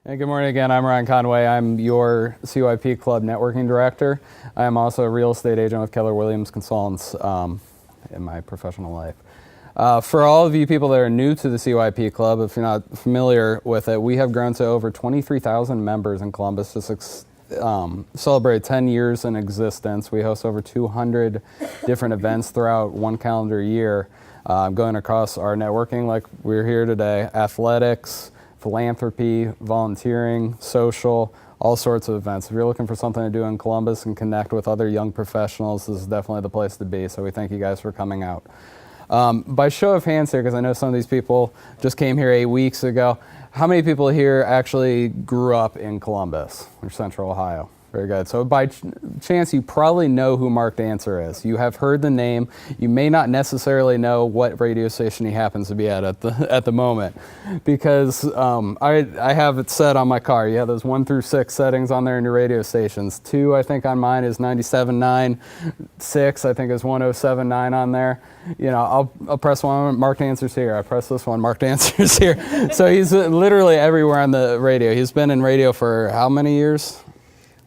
Hey, good morning again. I'm Ryan Conway. I'm your CYP Club Networking Director. I am also a real estate agent with Keller Williams Consultants in my professional life. For all of you people that are new to the CYP Club, if you're not familiar with it, we have grown to over 23,000 members in Columbus to celebrate 10 years in existence. We host over 200 different events throughout one calendar year, going across our networking like we're here today, athletics, philanthropy, volunteering, social, all sorts of events. If you're looking for something to do in Columbus and connect with other young professionals, this is definitely the place to be. So we thank you guys for coming out. By show of hands here, because I know some of these people just came here 8 weeks ago, how many people here actually grew up in Columbus or Central Ohio? Very good. So by chance, you probably know who Mark Dantzer is. You have heard the name. You may not necessarily know what radio station he happens to be at the moment, because I have it set on my car. You have those 1 through 6 settings on there in your radio stations. 2, I think, on mine is 97.9. 6, I think, is 107.9 on there. You know, I'll press one, Mark Dantzer's here. I press this one, Mark Dantzer's here. So he's literally everywhere on the radio. He's been in radio for how many years?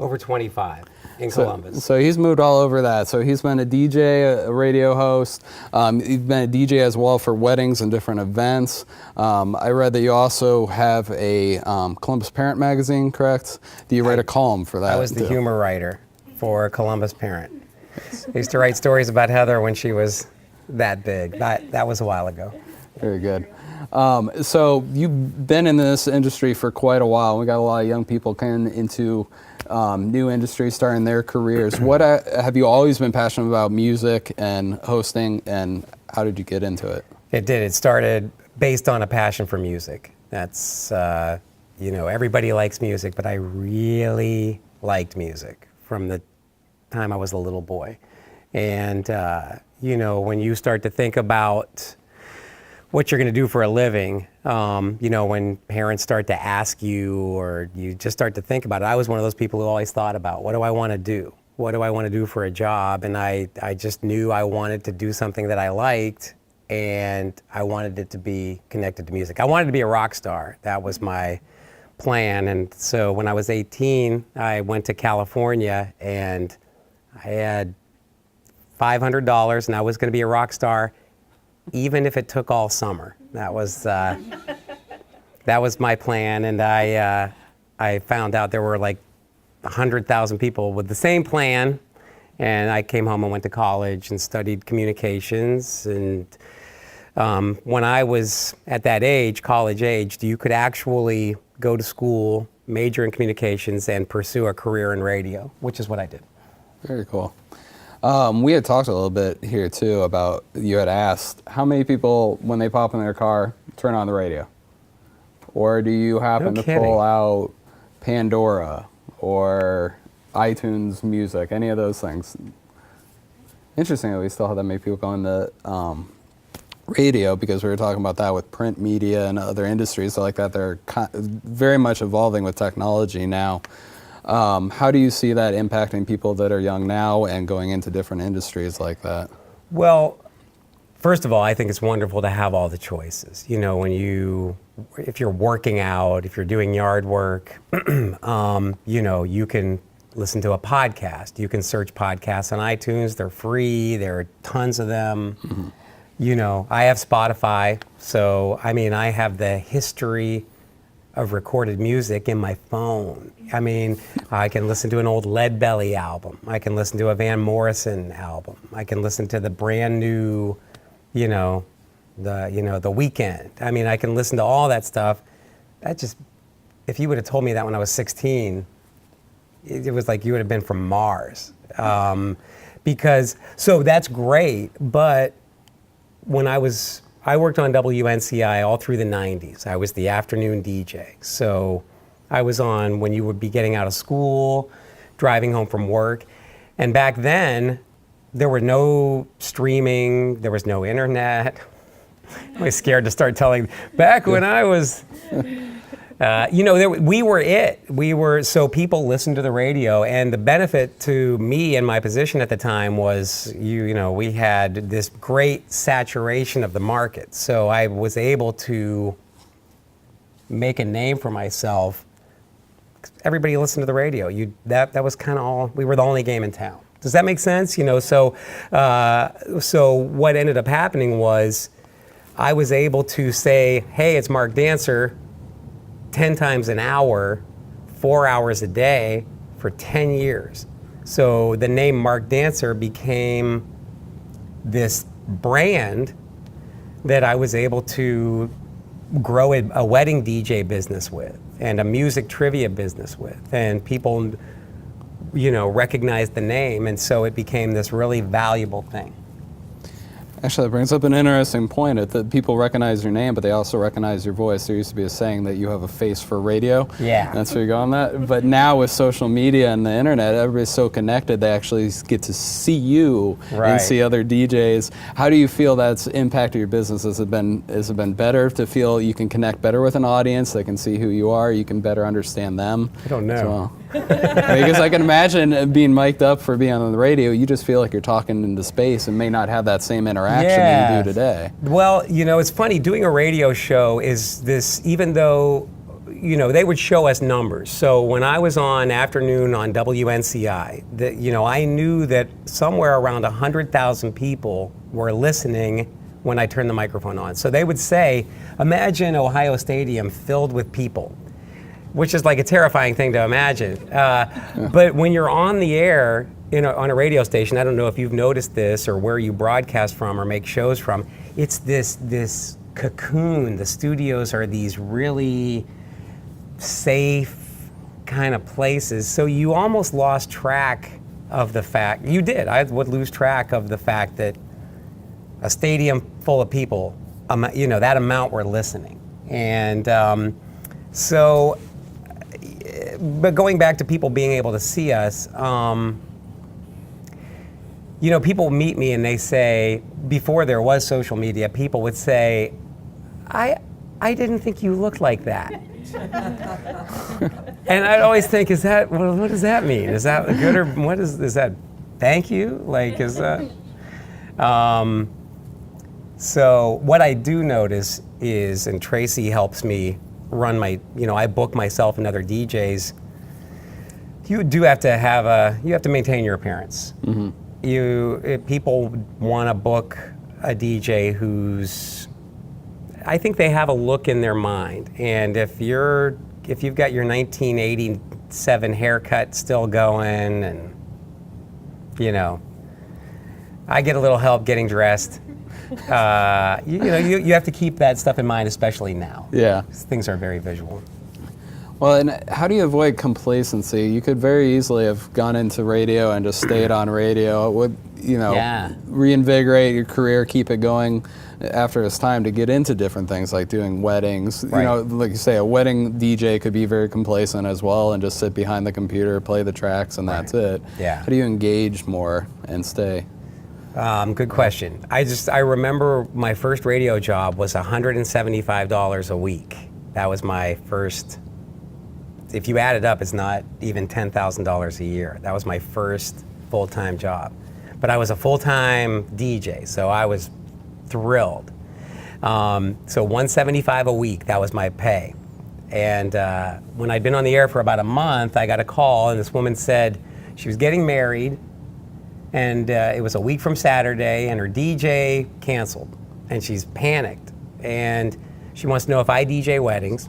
Over 25 in Columbus. So he's moved all over that. So he's been a DJ, a radio host. He's been a DJ as well for weddings and different events. I read that you also have a Columbus Parent magazine, correct? Do you write a column for that? I was the humor writer for Columbus Parent. I used to write stories about Heather when she was that big. That was a while ago. Very good. So you've been in this industry for quite a while. We got a lot of young people coming into new industries, starting their careers. What have you always been passionate about music and hosting, and how did you get into it? It did. It started based on a passion for music. That's, everybody likes music, but I really liked music from the time I was a little boy. And, when you start to think about what you're going to do for a living, when parents start to ask you, or you just start to think about it. I was one of those people who always thought about, what do I want to do? What do I want to do for a job? And I just knew I wanted to do something that I liked, and I wanted it to be connected to music. I wanted to be a rock star. That was my plan. And so when I was 18, I went to California, and I had $500, and I was going to be a rock star, even if it took all summer. That was my plan, and I found out there were like 100,000 people with the same plan, and I came home and went to college and studied communications. And when I was at that age, college age, you could actually go to school, major in communications, and pursue a career in radio, which is what I did. Very cool. We had talked a little bit here too about, you had asked how many people, when they pop in their car, turn on the radio? Or do you happen to pull out Pandora or iTunes Music, any of those things? Interesting that we still have that many people going to radio, because we were talking about that with print media and other industries like that. They're very much evolving with technology now. How do you see that impacting people that are young now and going into different industries like that? Well, first of all, I think it's wonderful to have all the choices. If you're working out, if you're doing yard work, you can listen to a podcast. You can search podcasts on iTunes. They're free. There are tons of them. Mm-hmm. I have Spotify. So, I have the history of recorded music in my phone. I can listen to an old Leadbelly album. I can listen to a Van Morrison album. I can listen to the brand new, The Weeknd. I can listen to all that stuff. If you would have told me that when I was 16, it was like you would have been from Mars. So that's great, but when I worked on WNCI all through the 90s. I was the afternoon DJ. So I was on when you would be getting out of school, driving home from work. And back then, there were no streaming, there was no internet. I was scared to start telling. Back when I was, we were it. So people listened to the radio, and the benefit to me and my position at the time was, we had this great saturation of the market. So I was able to make a name for myself everybody listened to the radio. That was kind of all. We were the only game in town. Does that make sense? So what ended up happening was I was able to say, hey, it's Mark Dantzer, 10 times an hour, 4 hours a day for 10 years. So the name Mark Dantzer became this brand that I was able to grow a wedding DJ business with and a music trivia business with. And people, recognized the name. And so it became this really valuable thing. Actually, that brings up an interesting point. That people recognize your name, but they also recognize your voice. There used to be a saying that you have a face for radio. Yeah. And that's where you go on that. But now with social media and the internet, everybody's so connected, they actually get to see you and see other DJs. How do you feel that's impacted your business? Has it been better to feel you can connect better with an audience? They can see who you are. You can better understand them. I don't know. Well. Because I can imagine being mic'd up for being on the radio, you just feel like you're talking into space and may not have that same interaction that you do today. Well, it's funny, doing a radio show is this, even though, they would show us numbers. So when I was on afternoon on WNCI, I knew that somewhere around 100,000 people were listening when I turned the microphone on. So they would say, imagine Ohio Stadium filled with people, which is like a terrifying thing to imagine. But when you're on the air, on a radio station, I don't know if you've noticed this or where you broadcast from or make shows from, it's this cocoon. The studios are these really safe kind of places. So you almost lost track of the fact, I would lose track of the fact that a stadium full of people, that amount were listening. And but going back to people being able to see us, people meet me and they say, before there was social media, people would say, I didn't think you looked like that. And I'd always think, what does that mean? Is that good or is that thank you? Like, is that? So what I do notice is, and Tracy helps me run I book myself and other DJs. You do have to you have to maintain your appearance. Mm-hmm. If people want to book a DJ I think they have a look in their mind. And if you've got your 1987 haircut still going and, I get a little help getting dressed. You have to keep that stuff in mind, especially now. Yeah. Things are very visual. Well, and how do you avoid complacency? You could very easily have gone into radio and just stayed on radio. It would, reinvigorate your career, keep it going after it's time to get into different things like doing weddings. Right. Like you say, a wedding DJ could be very complacent as well and just sit behind the computer, play the tracks, and that's it. Yeah. How do you engage more and stay? Good question. I remember my first radio job was $175 a week. That was my first, if you add it up, it's not even $10,000 a year. That was my first full-time job. But I was a full-time DJ, so I was thrilled. So $175 a week, that was my pay. And when I'd been on the air for about a month, I got a call, and this woman said she was getting married, and it was a week from Saturday, and her DJ canceled, and she's panicked. And she wants to know if I DJ weddings,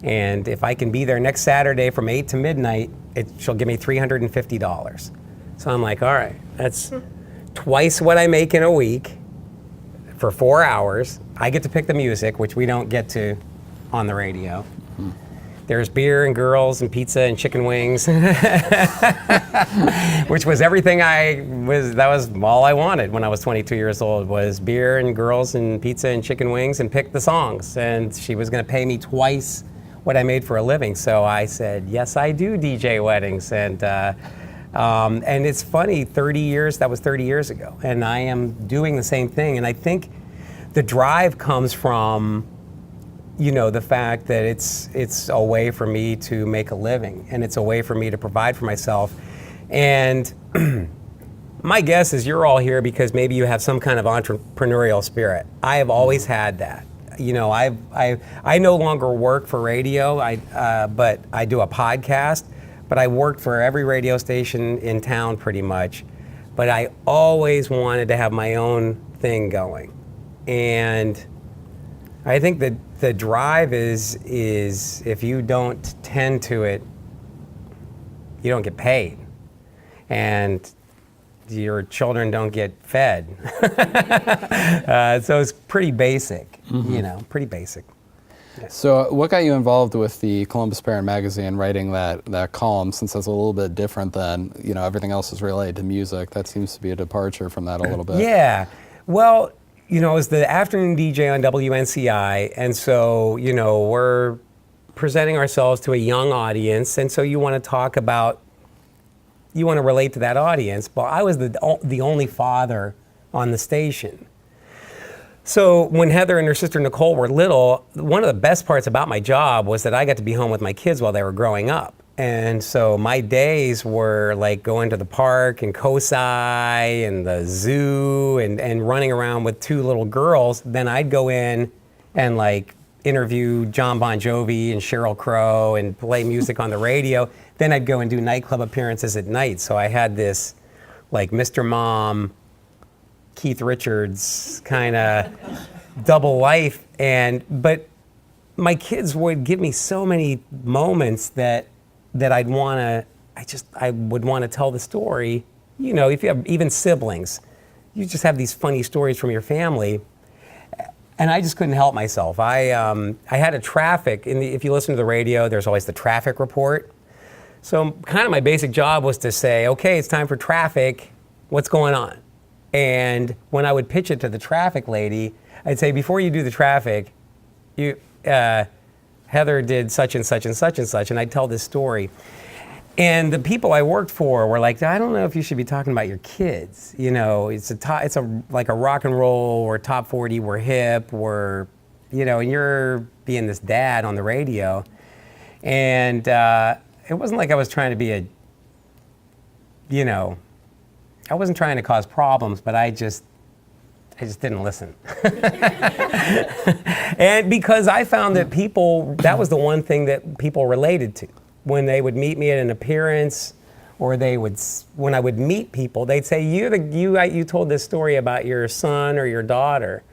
and if I can be there next Saturday from 8 to midnight, she'll give me $350. So I'm like, all right, that's twice what I make in a week for 4 hours. I get to pick the music, which we don't get to on the radio. Mm-hmm. There's beer and girls and pizza and chicken wings, which was everything that was all I wanted when I was 22 years old, was beer and girls and pizza and chicken wings and pick the songs. And she was gonna pay me twice what I made for a living. So I said, yes, I do DJ weddings. And it's funny, that was 30 years ago. And I am doing the same thing. And I think the drive comes from, the fact that it's a way for me to make a living, and it's a way for me to provide for myself. And my guess is you're all here because maybe you have some kind of entrepreneurial spirit. I have always had that. I no longer work for radio. But I do a podcast. But I worked for every radio station in town pretty much. But I always wanted to have my own thing going, and I think that the drive is if you don't tend to it, you don't get paid, and your children don't get fed. So it's pretty basic, pretty basic. So what got you involved with the Columbus Parent Magazine, writing that column, since that's a little bit different than, everything else is related to music? That seems to be a departure from that a little bit. Yeah. Well, I was the afternoon DJ on WNCI, and so, we're presenting ourselves to a young audience, and so you want to relate to that audience. Well, I was the only father on the station. So when Heather and her sister Nicole were little, one of the best parts about my job was that I got to be home with my kids while they were growing up. And so my days were like going to the park and COSI and the zoo and running around with two little girls. Then I'd go in and like interview John Bon Jovi and Sheryl Crow and play music on the radio. Then I'd go and do nightclub appearances at night. So I had this like Mr. Mom, Keith Richards kind of double life. But my kids would give me so many moments that I would want to tell the story. If you have even siblings, you just have these funny stories from your family. And I just couldn't help myself. I had a traffic, if you listen to the radio, there's always the traffic report. So kind of my basic job was to say, okay, it's time for traffic, what's going on? And when I would pitch it to the traffic lady, I'd say, before you do the traffic, Heather did such and such and such and such, and I'd tell this story. And the people I worked for were like, I don't know if you should be talking about your kids. It's like a rock and roll, or top 40, we're hip, and you're being this dad on the radio. And it wasn't like I was trying to be I wasn't trying to cause problems, but I just didn't listen. And because I found that that was the one thing that people related to. When they would meet me at an appearance, or when I would meet people, they'd say, you told this story about your son or your daughter.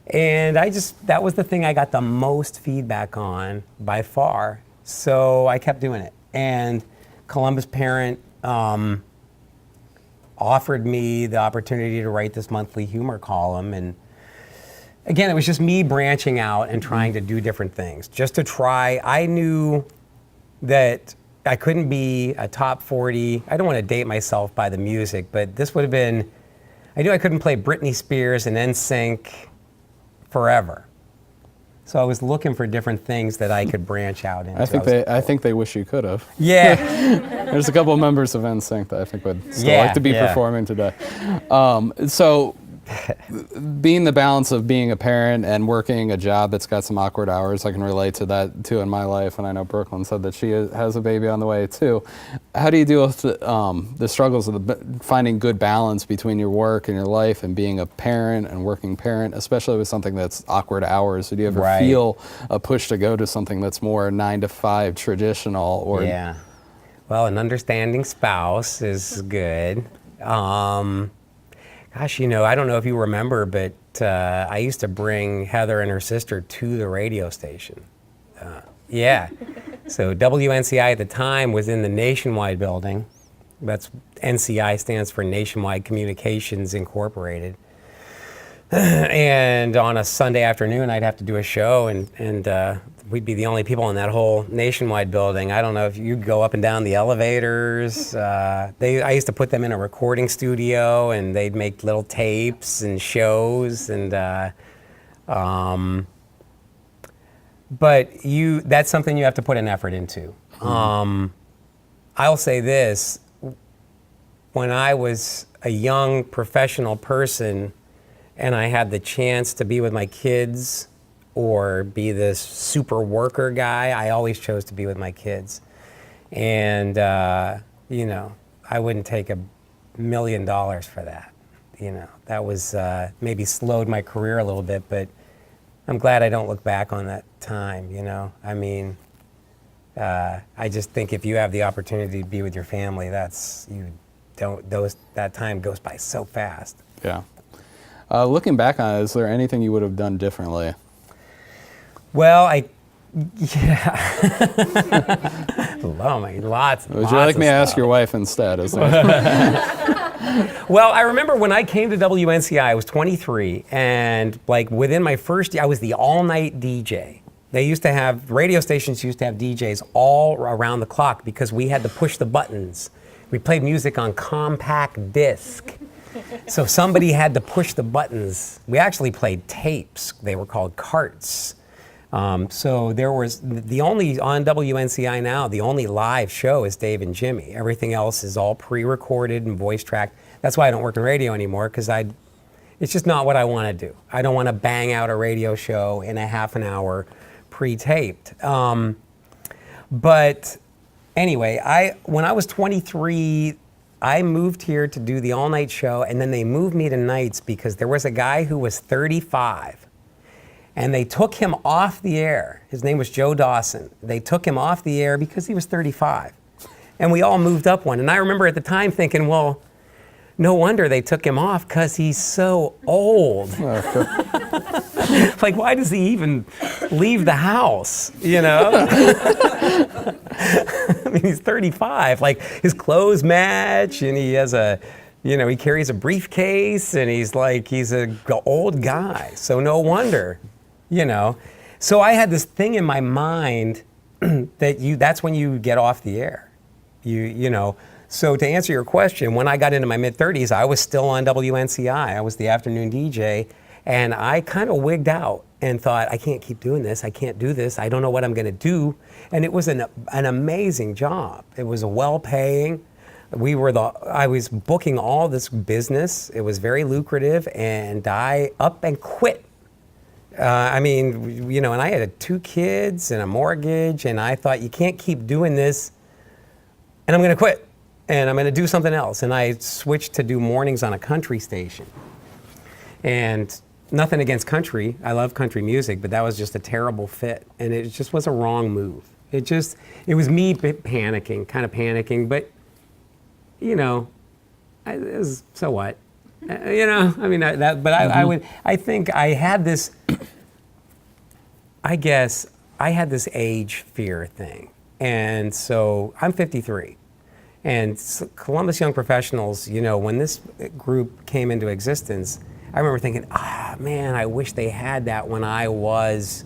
And that was the thing I got the most feedback on by far. So I kept doing it. And Columbus Parent offered me the opportunity to write this monthly humor column. And again, it was just me branching out and trying to do different things, just to try. I knew that I couldn't be a top 40. I don't want to date myself by the music, but this would have been, I knew I couldn't play Britney Spears and NSYNC forever. So I was looking for different things that I could branch out into. I think they wish you could have. Yeah. There's a couple of members of NSYNC that I think would still like to be performing today. So being the balance of being a parent and working a job that's got some awkward hours, I can relate to that too in my life. And I know Brooklyn said that she has a baby on the way too. How do you deal with the struggles of finding good balance between your work and your life and being a parent and working parent, especially with something that's awkward hours? Do you ever feel a push to go to something that's more 9 to 5 traditional? Or yeah. Well, an understanding spouse is good. Gosh, I don't know if you remember, but I used to bring Heather and her sister to the radio station. Yeah. So WNCI at the time was in the Nationwide building. That's NCI stands for Nationwide Communications Incorporated. And on a Sunday afternoon, I'd have to do a show, and we'd be the only people in that whole Nationwide building. I don't know if you'd go up and down the elevators. I used to put them in a recording studio, and they'd make little tapes and shows. And but that's something you have to put an effort into. I'll say this: when I was a young professional person, and I had the chance to be with my kids or be this super worker guy, I always chose to be with my kids. And, I wouldn't take $1 million for that. That was maybe slowed my career a little bit, but I'm glad I don't look back on that time, you know? I mean, I just think if you have the opportunity to be with your family, that time goes by so fast. Yeah. Looking back on it, is there anything you would have done differently? Well, yeah. Oh my, lots. Would you like me to ask your wife instead? Is there... Well, I remember when I came to WNCI, I was 23, and like within my first year, I was the all-night DJ. They used to have, radio stations used to have DJs all around the clock because we had to push the buttons. We played music on compact disc. So somebody had to push the buttons. We actually played tapes. They were called carts. So there was on WNCI now, the only live show is Dave and Jimmy. Everything else is all pre-recorded and voice tracked. That's why I don't work in radio anymore, because it's just not what I want to do. I don't want to bang out a radio show in a half an hour pre-taped. But anyway, when I was 23, I moved here to do the all-night show, and then they moved me to nights because there was a guy who was 35, and they took him off the air. His name was Joe Dawson. They took him off the air because he was 35, and we all moved up one. And I remember at the time thinking, well, no wonder they took him off, because he's so old. Like, why does he even leave the house, you know? I mean, he's 35. Like, his clothes match, and he has he carries a briefcase, and he's an old guy. So no wonder, you know. So I had this thing in my mind that's when you get off the air, you know. So to answer your question, when I got into my mid-30s, I was still on WNCI. I was the afternoon DJ, and I kind of wigged out and thought, I can't keep doing this. I can't do this. I don't know what I'm going to do. And it was an amazing job. It was well-paying. I was booking all this business. It was very lucrative, and I up and quit. I mean, you know, and I had 2 kids and a mortgage, and I thought, you can't keep doing this, and I'm going to quit. And I'm going to do something else. And I switched to do mornings on a country station. And nothing against country. I love country music, but that was just a terrible fit. And it just was a wrong move. It was me panicking. But, you know, so what? You know, I mean, I think I had this, I guess, I had this age fear thing. And so I'm 53. And Columbus Young Professionals, you know, when this group came into existence, I remember thinking, man, I wish they had that when I was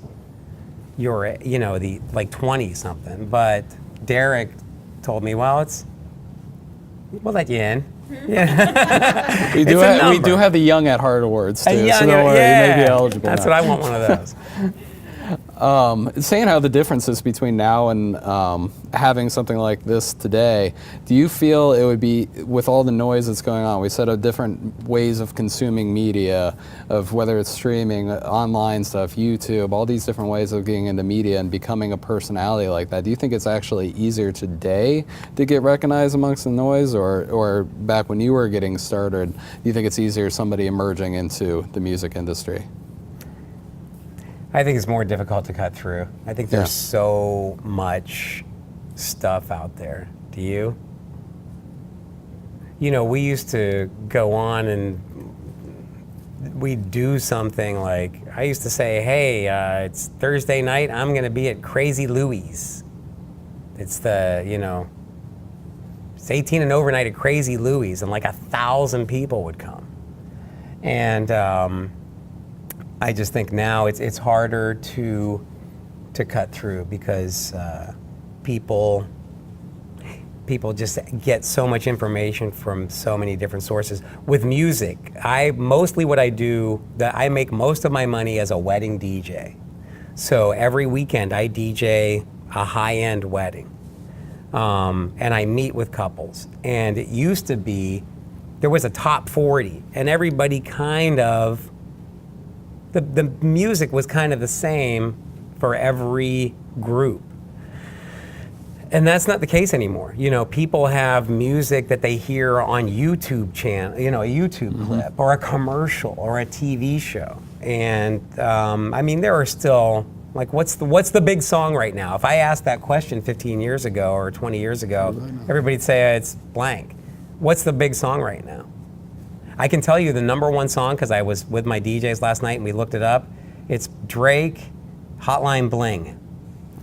the 20-something. But Derek told me, well, we'll let you in. Yeah. we do have the Young at Heart Awards, too, so don't worry, you may be eligible. That's now. what I want, one of those. Saying how the differences between now and having something like this today, do you feel it would be, with all the noise that's going on, we said of different ways of consuming media, of whether it's streaming, online stuff, YouTube, all these different ways of getting into media and becoming a personality like that, do you think it's actually easier today to get recognized amongst the noise, or back when you were getting started, do you think it's easier somebody emerging into the music industry? I think it's more difficult to cut through. I think there's so much stuff out there. Do you? You know, we used to go on and we'd do something like, I used to say, hey, it's Thursday night, I'm going to be at Crazy Louie's. It's it's 18 and over night at Crazy Louie's, and like 1,000 people would come. And I just think now it's harder to cut through because people just get so much information from so many different sources. With music, I make most of my money as a wedding DJ. So every weekend I DJ a high-end wedding, and I meet with couples. And it used to be there was a top 40, and everybody kind of. The music was kind of the same for every group. And that's not the case anymore. You know, people have music that they hear on YouTube channel, a YouTube clip or a commercial or a TV show. And I mean, there are still, like, what's the big song right now? If I asked that question 15 years ago or 20 years ago, everybody'd say it's blank. What's the big song right now? I can tell you the #1 song, because I was with my DJs last night and we looked it up. It's Drake, Hotline Bling.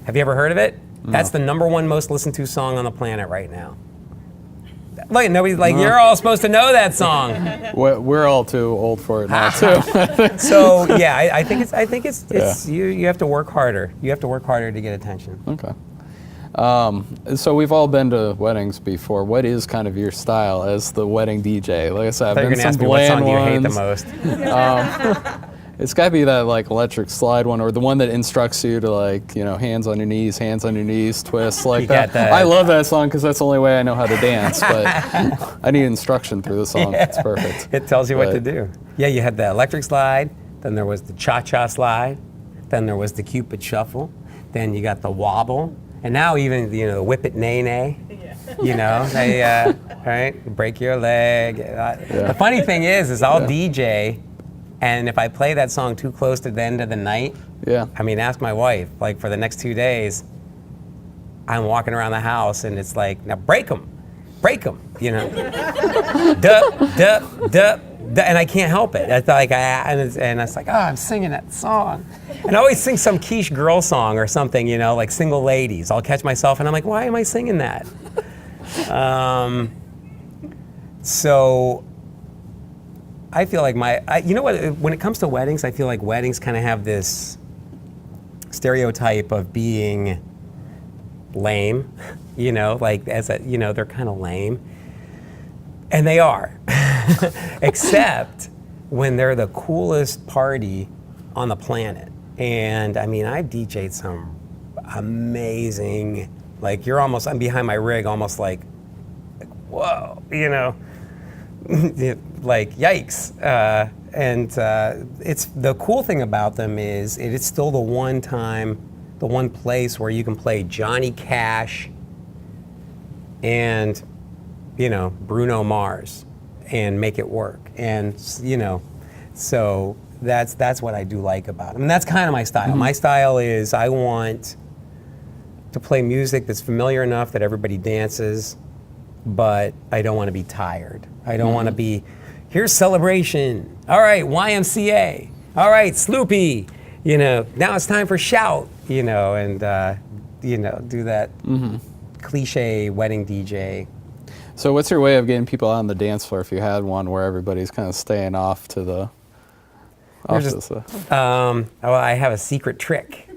Have you ever heard of it? No. That's the #1 most listened to song on the planet right now. Like, nobody's like, you're all supposed to know that song. We're all too old for it now too. So yeah, I think it's you have to work harder. You have to work harder to get attention. Okay. So we've all been to weddings before. What is kind of your style as the wedding DJ? Like I said, I've been to some bland what song ones. do you hate the most? It's got to be that like electric slide one, or the one that instructs you to like, hands on your knees, twist like that. I love that song because that's the only way I know how to dance. But I need instruction through the song. Yeah. It's perfect. It tells you what to do. Yeah, you had the electric slide. Then there was the cha-cha slide. Then there was the Cupid shuffle. Then you got the wobble. And now even the whip it nay. They right, break your leg. The funny thing is I'll DJ. And if I play that song too close to the end of the night, I mean, ask my wife. Like for the next 2 days, I'm walking around the house and it's like, now break them, duh, and I can't help it. It's like, and it's like, oh, I'm singing that song. And I always sing some quiche girl song or something, like Single Ladies. I'll catch myself and I'm like, why am I singing that? So I feel like when it comes to weddings, I feel like weddings kind of have this stereotype of being lame, like they're kind of lame. And they are, except when they're the coolest party on the planet. And I mean, I've DJ'd some amazing, like I'm behind my rig almost like whoa, like yikes. It's the cool thing about them is it's still the one place where you can play Johnny Cash and Bruno Mars and make it work. And so that's what I do like about them. And that's kind of my style. Mm-hmm. My style is I want to play music that's familiar enough that everybody dances, but I don't want to be tired. I don't want to be, here's Celebration. All right, YMCA. All right, Sloopy. Now it's time for Shout. And do that cliche wedding DJ. So what's your way of getting people out on the dance floor if you had one where everybody's kind of staying off to the... I have a secret trick.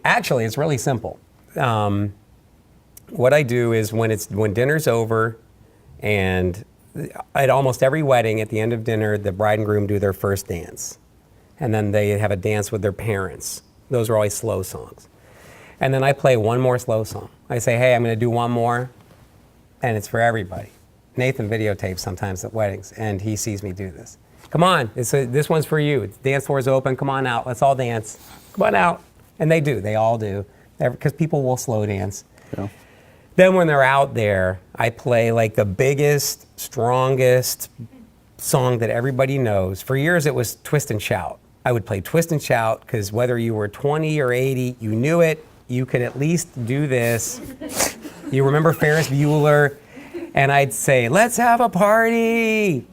Actually, it's really simple. What I do is when dinner's over, and at almost every wedding, at the end of dinner, the bride and groom do their first dance. And then they have a dance with their parents. Those are always slow songs. And then I play one more slow song. I say, hey, I'm going to do one more, and it's for everybody. Nathan videotapes sometimes at weddings, and he sees me do this. Come on, this one's for you. The dance floor is open. Come on out. Let's all dance. Come on out. And they do. They all do. Because people will slow dance. Yeah. Then when they're out there, I play like the biggest, strongest song that everybody knows. For years, it was Twist and Shout. I would play Twist and Shout because whether you were 20 or 80, you knew it. You could at least do this. You remember Ferris Bueller? And I'd say, let's have a party.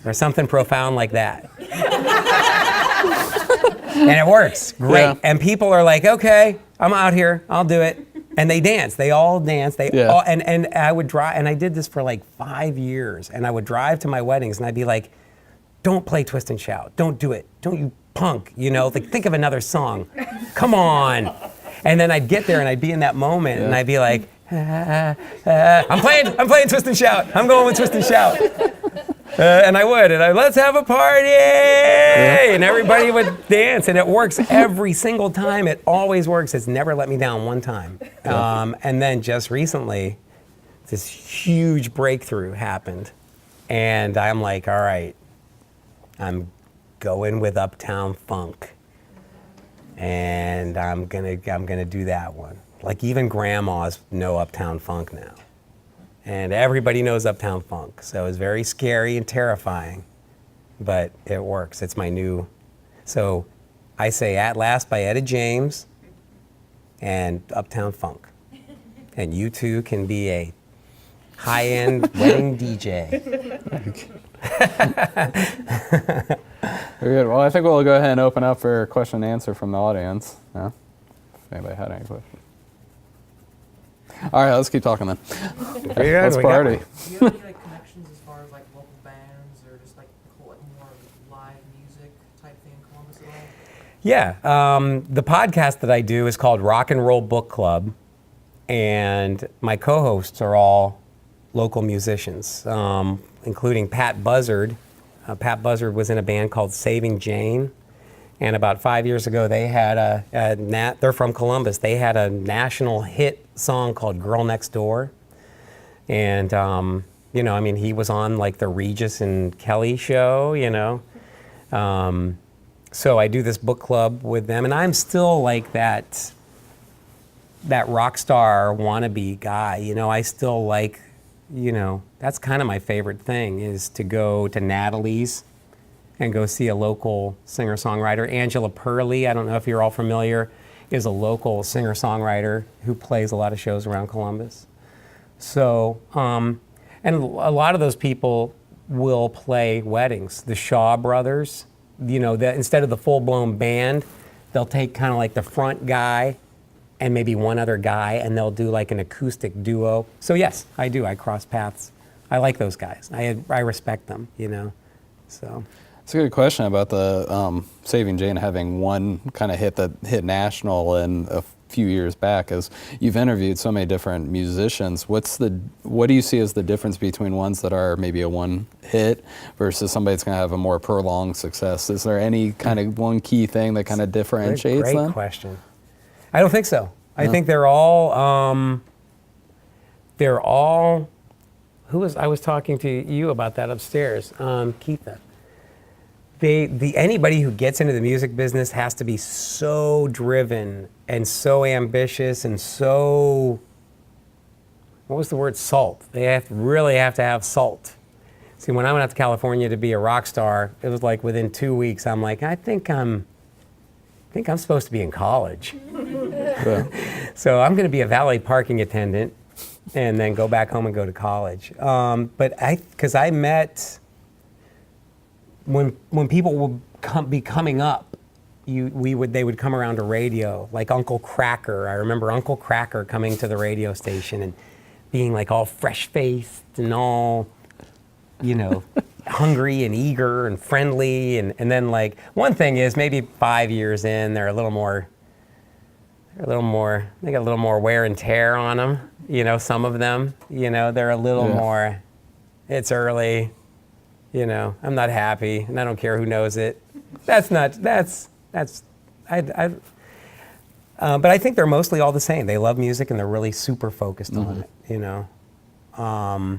Or something profound like that. And it works. Great. Yeah. And people are like, okay, I'm out here. I'll do it. And they dance. They all dance. And I would drive, and I did this for like 5 years. And I would drive to my weddings, and I'd be like, don't play Twist and Shout. Don't do it. Don't you punk. Like think of another song. Come on. And then I'd get there, and I'd be in that moment, and I'd be like, I'm playing Twist and Shout. I'm going with Twist and Shout. And I would, let's have a party, and everybody would dance, and it works every single time. It always works. It's never let me down one time. And then just recently, this huge breakthrough happened, and I'm like, all right, I'm going with Uptown Funk, and I'm gonna do that one. Like even grandmas know Uptown Funk now. and everybody knows Uptown Funk. So it's very scary and terrifying, but it works. It's my new. So I say At Last by Etta James and Uptown Funk. And you too can be a high-end wedding DJ. Very good. Well, I think we'll go ahead and open up for question and answer from the audience. Yeah? If anybody had any questions. All right, let's keep talking then. Let's party. Do you have any like connections as far as like local bands or just like more live music type thing in Columbus at all? Yeah, the podcast that I do is called Rock and Roll Book Club, and my co-hosts are all local musicians, including Pat Buzzard. Pat Buzzard was in a band called Saving Jane, and about 5 years ago they had they're from Columbus, they had a national hit song called Girl Next Door. And, you know, I mean, he was on like the Regis and Kelly show, you know. So I do this book club with them, and I'm still like that rock star wannabe guy, you know. I still like, you know, that's kind of my favorite thing, is to go to Natalie's and go see a local singer-songwriter. Angela Purley, I don't know if you're all familiar, is a local singer-songwriter who plays a lot of shows around Columbus. So, and a lot of those people will play weddings. The Shaw Brothers, you know, instead of the full-blown band, they'll take kind of like the front guy and maybe one other guy, and they'll do like an acoustic duo. So yes, I do. I cross paths. I like those guys. I respect them, you know. So. It's a good question about the Saving Jane having one kind of hit national in a few years back. As you've interviewed so many different musicians, what do you see as the difference between ones that are maybe a one hit versus somebody that's going to have a more prolonged success? Is there any kind of one key thing that kind of differentiates them? Great question. I don't think so. I think they're all. I was talking to you about that upstairs, Keitha. Anybody who gets into the music business has to be so driven and so ambitious and so, what was the word, salt? They really have to have salt. See, when I went out to California to be a rock star, it was like within 2 weeks, I'm like, I think I'm supposed to be in college. Yeah. So I'm going to be a valet parking attendant and then go back home and go to college. Because I met, when people would be coming up, they would come around to radio, like Uncle Cracker. I remember Uncle Cracker coming to the radio station and being like all fresh-faced and all, you know, hungry and eager and friendly. And then like, one thing is maybe 5 years in, they got a little more wear and tear on them. You know, some of them, you know, they're a little more, it's early. You know, I'm not happy, and I don't care who knows it. But I think they're mostly all the same. They love music, and they're really super focused on it, you know. I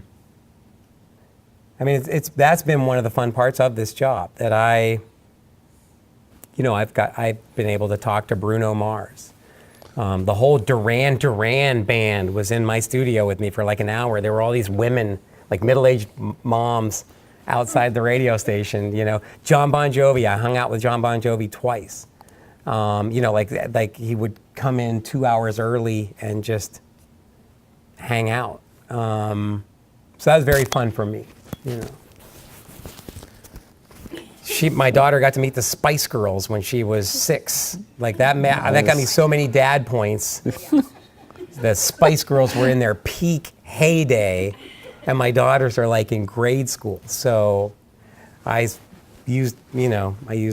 mean, that's been one of the fun parts of this job, that I've been able to talk to Bruno Mars. The whole Duran Duran band was in my studio with me for like an hour. There were all these women, like middle-aged moms, outside the radio station, you know. John Bon Jovi, I hung out with John Bon Jovi twice. You know, like he would come in 2 hours early and just hang out. So that was very fun for me, you know. My daughter got to meet the Spice Girls when she was 6. Like that got me so many dad points. The Spice Girls were in their peak heyday, and my daughters are like in grade school. So I used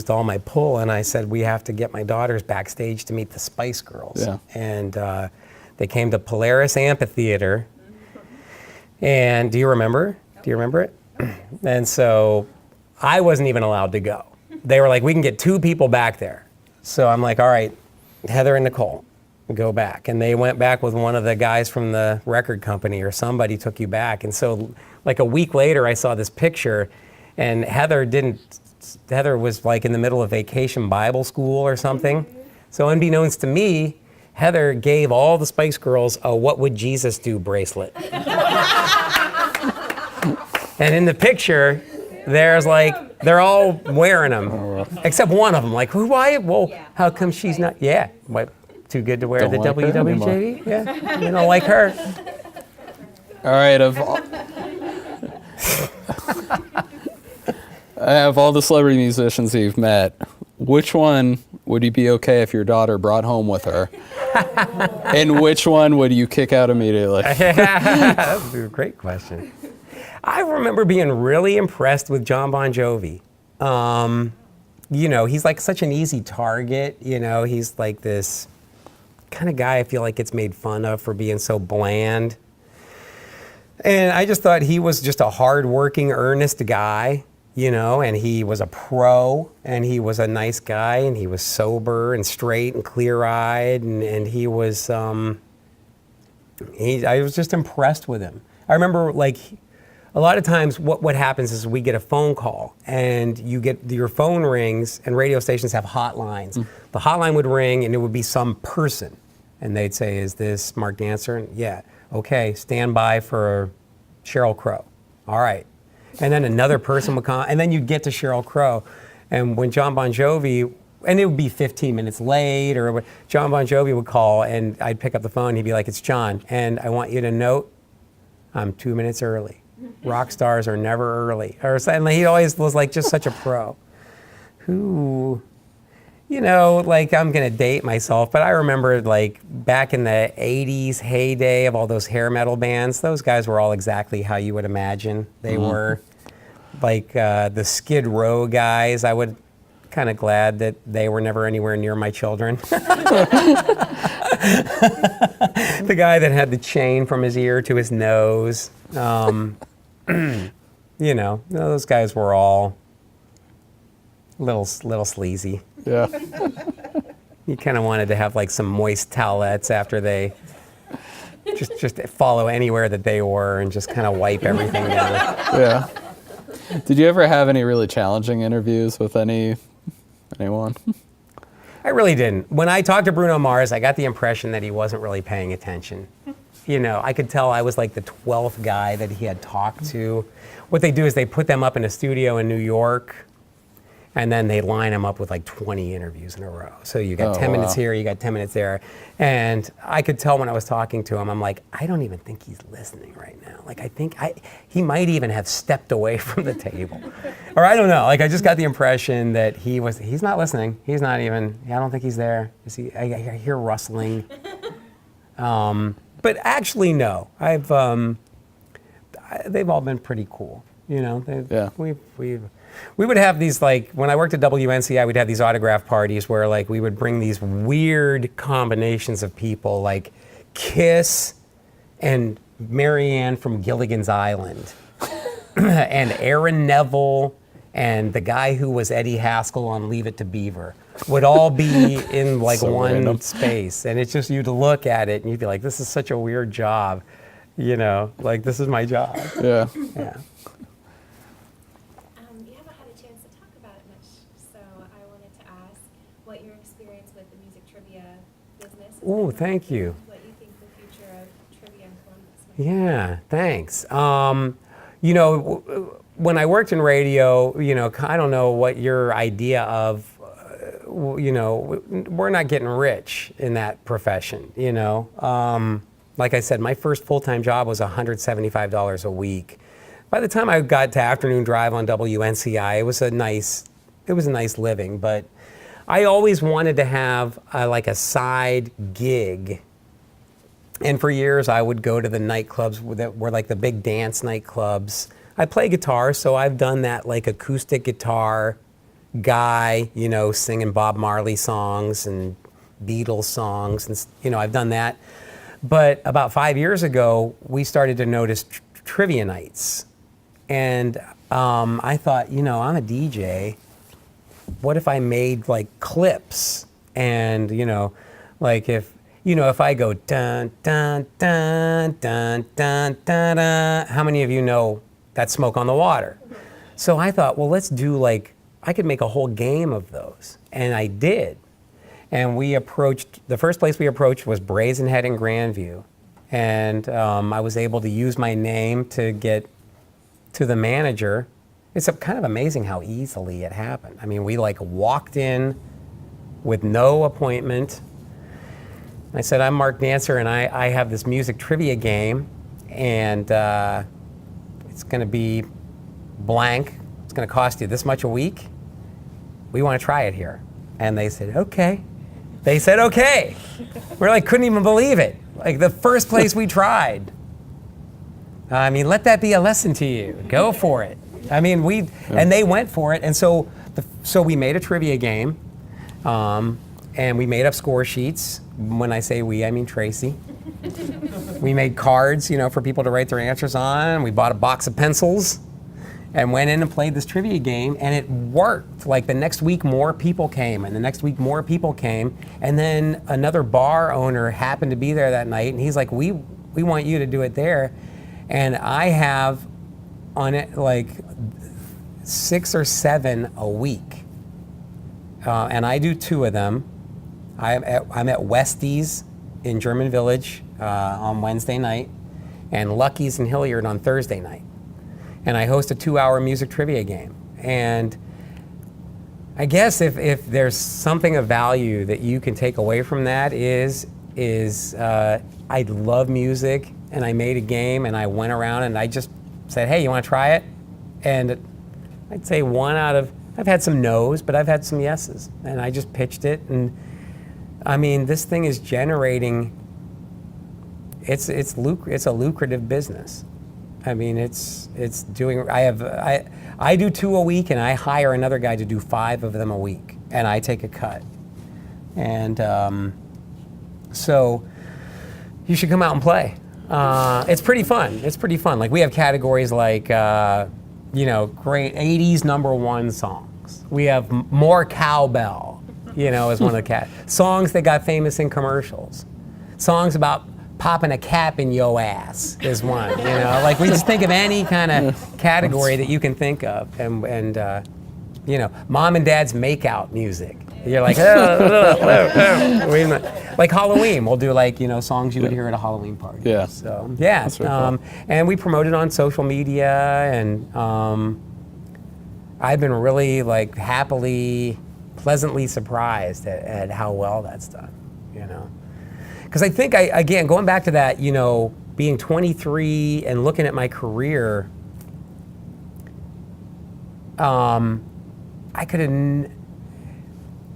all my pull, and I said, we have to get my daughters backstage to meet the Spice Girls. Yeah. And they came to Polaris Amphitheater. And do you remember it? And so I wasn't even allowed to go. They were like, we can get 2 people back there. So I'm like, all right, Heather and Nicole, go back. And they went back with one of the guys from the record company, or somebody took you back. And so like a week later, I saw this picture, and Heather was like in the middle of vacation Bible school or something. So unbeknownst to me, Heather gave all the Spice Girls a "What Would Jesus Do" bracelet. And in the picture, there's like, they're all wearing them, except one of them. Like, who? Why? Well, how come she's not? Yeah, what? Too good to wear Don't the like her WWJD? Yeah, you don't like her. All right, of all the celebrity musicians that you've met, which one would you be okay if your daughter brought home with her? And which one would you kick out immediately? That's a great question. I remember being really impressed with John Bon Jovi. You know, he's like such an easy target. You know, he's like this kind of guy I feel like gets made fun of for being so bland. And I just thought he was just a hardworking, earnest guy, you know, and he was a pro, and he was a nice guy, and he was sober and straight and clear-eyed, and he was, I was just impressed with him. I remember, like, a lot of times what happens is we get a phone call, and your phone rings, and radio stations have hotlines. The hotline would ring, and it would be some person, and they'd say, "Is this Mark Dantzer?" And, "Yeah." "Okay, stand by for Sheryl Crow." "All right." And then another person would call, and then you'd get to Sheryl Crow. And when John Bon Jovi, and it would be 15 minutes late, or John Bon Jovi would call, and I'd pick up the phone, he'd be like, "It's John, and I want you to note, I'm 2 minutes early. Rock stars are never early." Or something. He always was like just such a pro. Who, you know, like, I'm gonna date myself, but I remember like back in the 80s heyday of all those hair metal bands, those guys were all exactly how you would imagine they were. Like the Skid Row guys, I would kind of glad that they were never anywhere near my children. The guy that had the chain from his ear to his nose. You know, those guys were all little sleazy. Yeah. You kind of wanted to have like some moist towelettes after they just follow anywhere that they were and just kind of wipe everything down. Yeah. Did you ever have any really challenging interviews with anyone? I really didn't. When I talked to Bruno Mars, I got the impression that he wasn't really paying attention. You know, I could tell I was like the 12th guy that he had talked to. What they do is they put them up in a studio in New York, and then they line them up with like 20 interviews in a row. So you got 10 minutes here, you got 10 minutes there. And I could tell when I was talking to him, I'm like, I don't even think he's listening right now. Like, I think he might even have stepped away from the table. Or I don't know, like I just got the impression that he's not listening. He's not even, I don't think he's there. I hear rustling. But actually, no. They've all been pretty cool. You know, Yeah. We would have these, like, when I worked at WNCI, we'd have these autograph parties where, like, we would bring these weird combinations of people, like Kiss and Marianne from Gilligan's Island, and Aaron Neville, and the guy who was Eddie Haskell on Leave It to Beaver would all be in, like, So one random. space. And it's just, you'd look at it and you'd be like, this is such a weird job. You know, like, this is my job. Yeah. Yeah. You haven't had a chance to talk about it much, so I wanted to ask what your experience with the music trivia business has Ooh, been thank like, you. and what you think the future of trivia in Columbus might be. Yeah, thanks. You know, when I worked in radio, you know, I don't know what your idea of, you know, we're not getting rich in that profession, you know. Like I said, my first full-time job was $175 a week. By the time I got to afternoon drive on WNCI, it was a nice living, but I always wanted to have like a side gig. And for years, I would go to the nightclubs that were like the big dance nightclubs. I play guitar, so I've done that like acoustic guitar guy, you know, singing Bob Marley songs and Beatles songs, and you know, I've done that. But about 5 years ago, we started to notice trivia nights. And I thought, you know, I'm a DJ. What if I made like clips? And, you know, like if I go dun, dun, dun, dun, dun, dun, dun, how many of you know that's Smoke on the Water? So I thought, well, let's do like, I could make a whole game of those. And I did. And the first place we approached was Brazen Head in Grandview. And I was able to use my name to get to the manager. It's kind of amazing how easily it happened. I mean, we like walked in with no appointment. I said, I'm Mark Dantzer, and I have this music trivia game, and it's going to be blank. It's going to cost you this much a week. We want to try it here. And they said, okay. They said, okay. We're like, couldn't even believe it. Like the first place we tried. I mean, let that be a lesson to you. Go for it. I mean, and they went for it. And so we made a trivia game, and we made up score sheets. When I say we, I mean Tracy. We made cards, for people to write their answers on. We bought a box of pencils and went in and played this trivia game, and it worked. Like the next week, more people came, and the next week, more people came. And then another bar owner happened to be there that night, and he's like, we want you to do it there. And I have on it like 6 or 7 a week. And I do 2 of them. I'm at Westie's in German Village on Wednesday night, and Lucky's in Hilliard on Thursday night. And I host a 2-hour music trivia game. And I guess if there's something of value that you can take away from that is I love music, and I made a game, and I went around and I just said, hey, you want to try it? And I'd say I've had some no's, but I've had some yeses. And I just pitched it, and I mean, this thing is generating, it's a lucrative business. I mean, it's doing, I do 2 a week, and I hire another guy to do 5 of them a week, and I take a cut. And so you should come out and play. It's pretty fun. It's pretty fun. Like we have categories like, great 80s #1 songs. We have more cowbell, is one of the songs that got famous in commercials. Songs about popping a cap in yo ass is one. Like we just think of any kind of category that you can think of, and mom and dad's makeout music. You're like, like Halloween. We'll do like songs you would hear at a Halloween party. Yeah. So yeah, That's really cool. And we promote it on social media, and I've been really like pleasantly surprised at how well that's done. Because I think again going back to that, being 23 and looking at my career, I could have.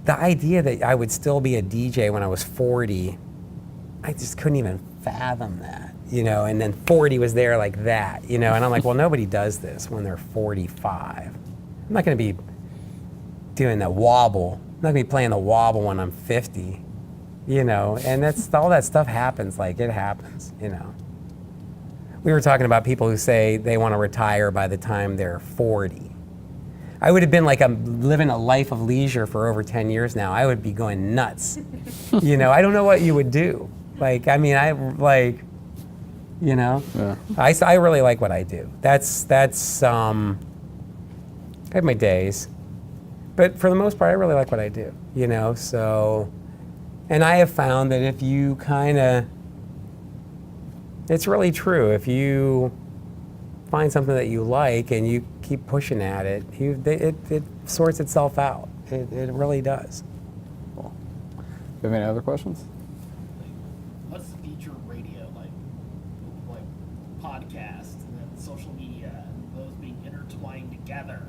The idea that I would still be a DJ when I was 40, I just couldn't even fathom that, and then 40 was there like that, and I'm like, well, nobody does this when they're 45. I'm not going to be doing the wobble. I'm not going to be playing the wobble when I'm 50, and that's all that stuff happens, like it happens, We were talking about people who say they want to retire by the time they're 40. I would have been like I'm living a life of leisure for over 10 years now. I would be going nuts. I don't know what you would do. Like, I mean, Yeah. I really like what I do. I have my days, but for the most part, I really like what I do. So, and I have found that if you it's really true. If you find something that you like and you keep pushing at it, it sorts itself out. It really does. Cool. Do you have any other questions? What's the future of radio like podcasts and then social media and those being intertwined together?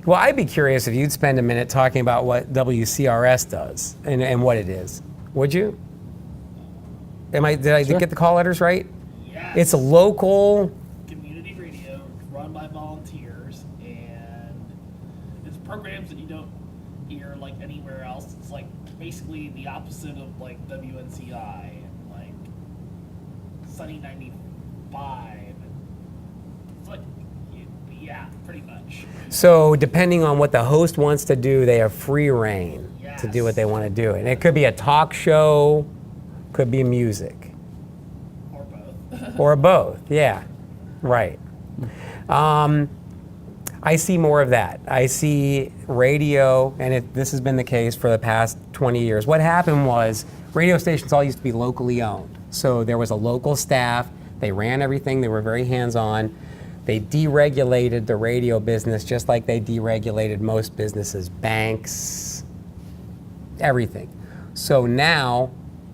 Well, I'd be curious if you'd spend a minute talking about what WCRS does and what it is. Would you? Did I Sure. get the call letters right? Yes. It's a local. Community radio run by volunteers, and it's programs that you don't hear like anywhere else. It's like basically the opposite of like WNCI and like Sunny 95. It's like, yeah, pretty much. So depending on what the host wants to do, they have free reign to do what they want to do. And it could be a talk show, could be music. Or both. Or both, yeah, right. I see more of that. I see radio, and this has been the case for the past 20 years. What happened was radio stations all used to be locally owned. So there was a local staff. They ran everything. They were very hands-on. They deregulated the radio business just like they deregulated most businesses, banks, everything. So now,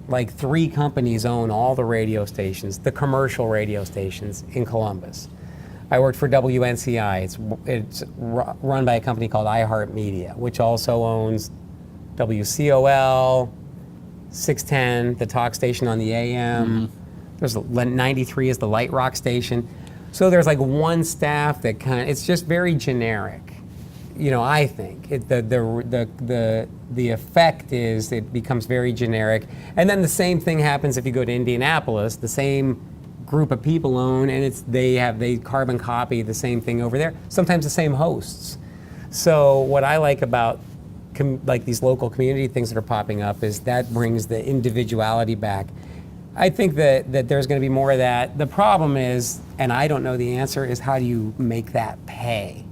like 3 companies own all the radio stations, the commercial radio stations in Columbus. I worked for WNCI. It's run by a company called iHeartMedia, which also owns WCOL, 610, the talk station on the AM. There's 93 is the light rock station. So there's like one staff that it's just very generic. You know, I think the effect is it becomes very generic, and then the same thing happens if you go to Indianapolis. The same group of people own, and they carbon copy the same thing over there. Sometimes the same hosts. So what I like about like these local community things that are popping up is that brings the individuality back. I think that there's going to be more of that. The problem is, and I don't know the answer, is how do you make that pay?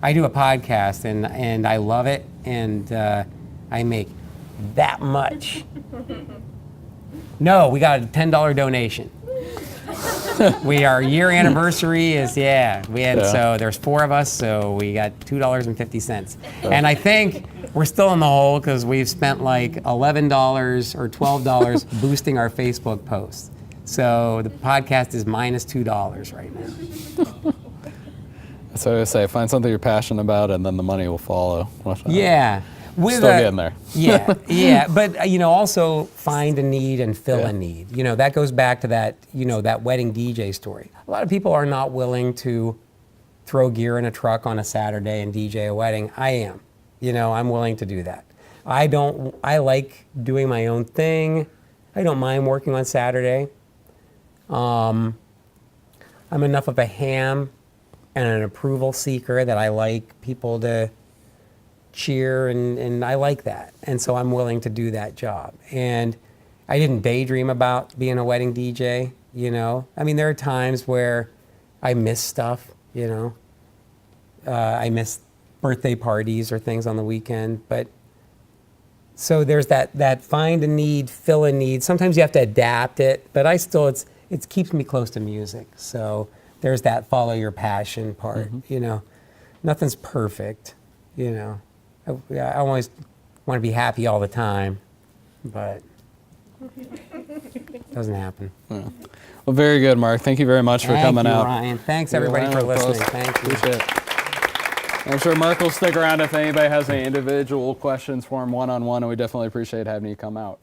I do a podcast and I love it, and I make that much. No, we got a $10 donation. Our year anniversary is, so there's 4 of us, so we got $2.50. And I think we're still in the hole because we've spent like $11 or $12 boosting our Facebook posts. So the podcast is minus $2 right now. So I say, find something you're passionate about, and then the money will follow. Yeah. Still getting there. Yeah. But also find a need and fill a need. That goes back to that, that wedding DJ story. A lot of people are not willing to throw gear in a truck on a Saturday and DJ a wedding. I am. I'm willing to do that. I like doing my own thing. I don't mind working on Saturday. I'm enough of a ham and an approval seeker that I like people to cheer, and I like that. And so I'm willing to do that job. And I didn't daydream about being a wedding DJ, I mean, there are times where I miss stuff, I miss birthday parties or things on the weekend, but so there's that find a need, fill a need. Sometimes you have to adapt it, but it keeps me close to music. So there's that follow your passion part, Nothing's perfect, I always want to be happy all the time, but it doesn't happen. Yeah. Well, very good, Mark. Thank you very much for coming out. Thank you, Ryan. Thanks, everybody, for listening. Thank you. Appreciate it. I'm sure Mark will stick around if anybody has any individual questions for him one-on-one, and we definitely appreciate having you come out.